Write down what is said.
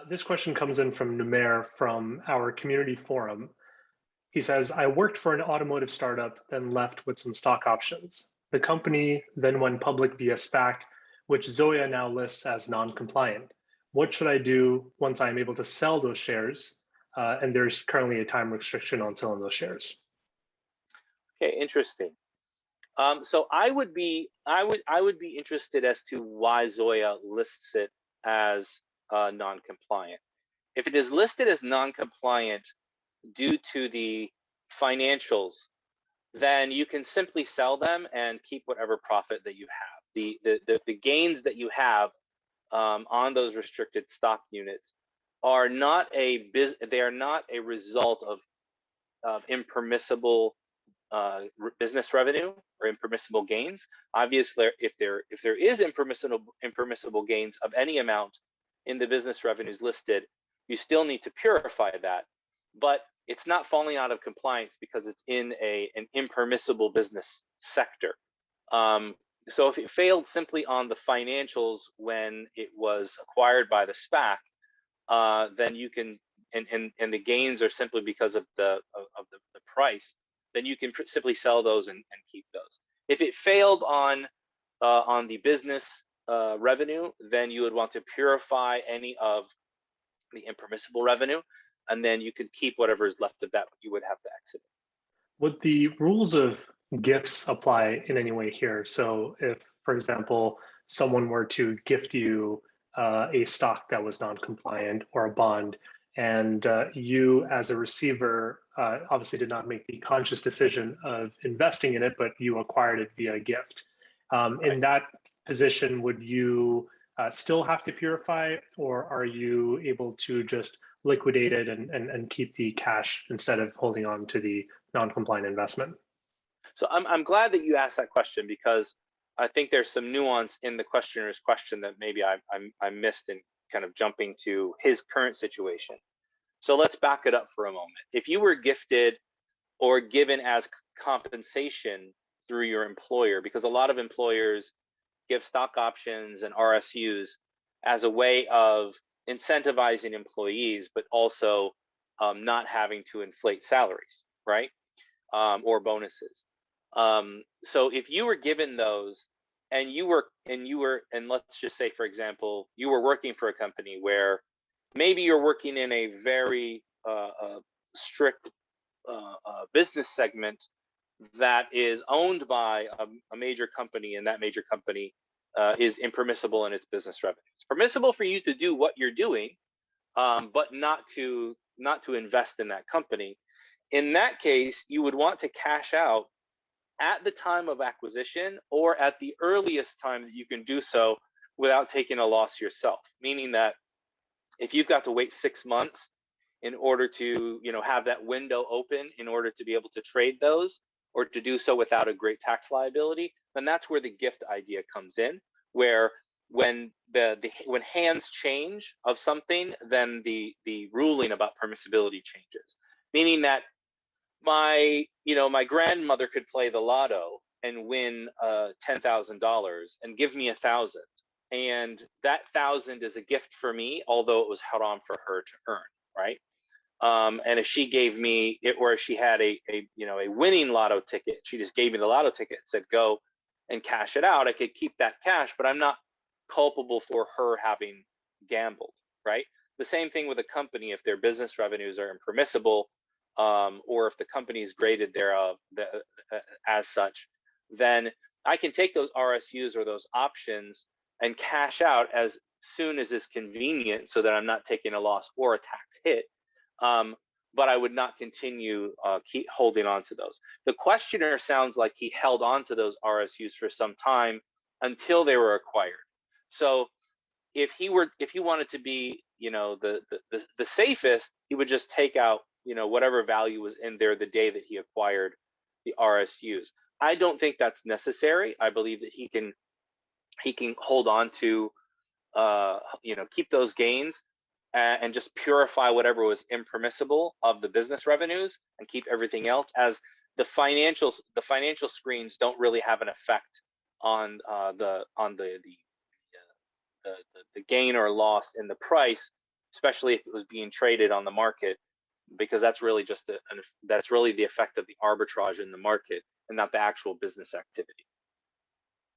This question comes in from Numair from our community forum. He says, I worked for an automotive startup, then left with some stock options. The company then went public via SPAC, which Zoya now lists as non-compliant. What should I do once I'm able to sell those shares? And there's currently a time restriction on selling those shares. Okay, interesting. So I would be interested as to why Zoya lists it as non-compliant. If it is listed as non-compliant due to the financials, then you can simply sell them and keep whatever profit that you have. The gains that you have on those restricted stock units are not a result of impermissible business revenue or impermissible gains. Obviously, if there is impermissible gains of any amount in the business revenues listed, you still need to purify that, but it's not falling out of compliance because it's in an impermissible business sector. So if it failed simply on the financials when it was acquired by the SPAC, then you can, and the gains are simply because of the price, then you can simply sell those and keep those. If it failed on the business revenue, then you would want to purify any of the impermissible revenue, and then you could keep whatever is left of that, but you would have to exit it. Would the rules of gifts apply in any way here? So if, for example, someone were to gift you a stock that was non-compliant or a bond, and you as a receiver obviously did not make the conscious decision of investing in it, but you acquired it via gift. In that position, would you still have to purify, or are you able to just liquidate it and keep the cash instead of holding on to the non-compliant investment? So I'm glad that you asked that question, because I think there's some nuance in the questioner's question that maybe I missed in kind of jumping to his current situation. So let's back it up for a moment. If you were gifted or given as compensation through your employer, because a lot of employers give stock options and RSUs as a way of incentivizing employees, but also not having to inflate salaries, right? Or bonuses. So if you were given those and let's just say, for example, you were working for a company where maybe you're working in a very strict business segment that is owned by a major company, and that major company is impermissible in its business revenue. It's permissible for you to do what you're doing, but not to invest in that company. In that case, you would want to cash out at the time of acquisition or at the earliest time that you can do so without taking a loss yourself. Meaning that if you've got to wait 6 months in order to have that window open in order to be able to trade those, or to do so without a great tax liability, then that's where the gift idea comes in, where when hands change of something, then the ruling about permissibility changes. Meaning that my grandmother could play the lotto and win $10,000 and give me 1,000, and that 1,000 is a gift for me, although it was haram for her to earn, right? And if she gave me it, or if she had a winning lotto ticket, she just gave me the lotto ticket and said, go and cash it out, I could keep that cash, but I'm not culpable for her having gambled, right? The same thing with a company. If their business revenues are impermissible, or if the company is graded thereof as such, then I can take those RSUs or those options and cash out as soon as is convenient, so that I'm not taking a loss or a tax hit. But I would not continue keep holding on to those. The questioner sounds like he held on to those RSUs for some time until they were acquired. So if he wanted to be the safest, he would just take out whatever value was in there the day that he acquired the RSUs. I don't think that's necessary. I believe that he can hold on to keep those gains and just purify whatever was impermissible of the business revenues and keep everything else, as the financial screens don't really have an effect on the gain or loss in the price especially if it was being traded on the market, because that's really just that's really the effect of the arbitrage in the market and not the actual business activity.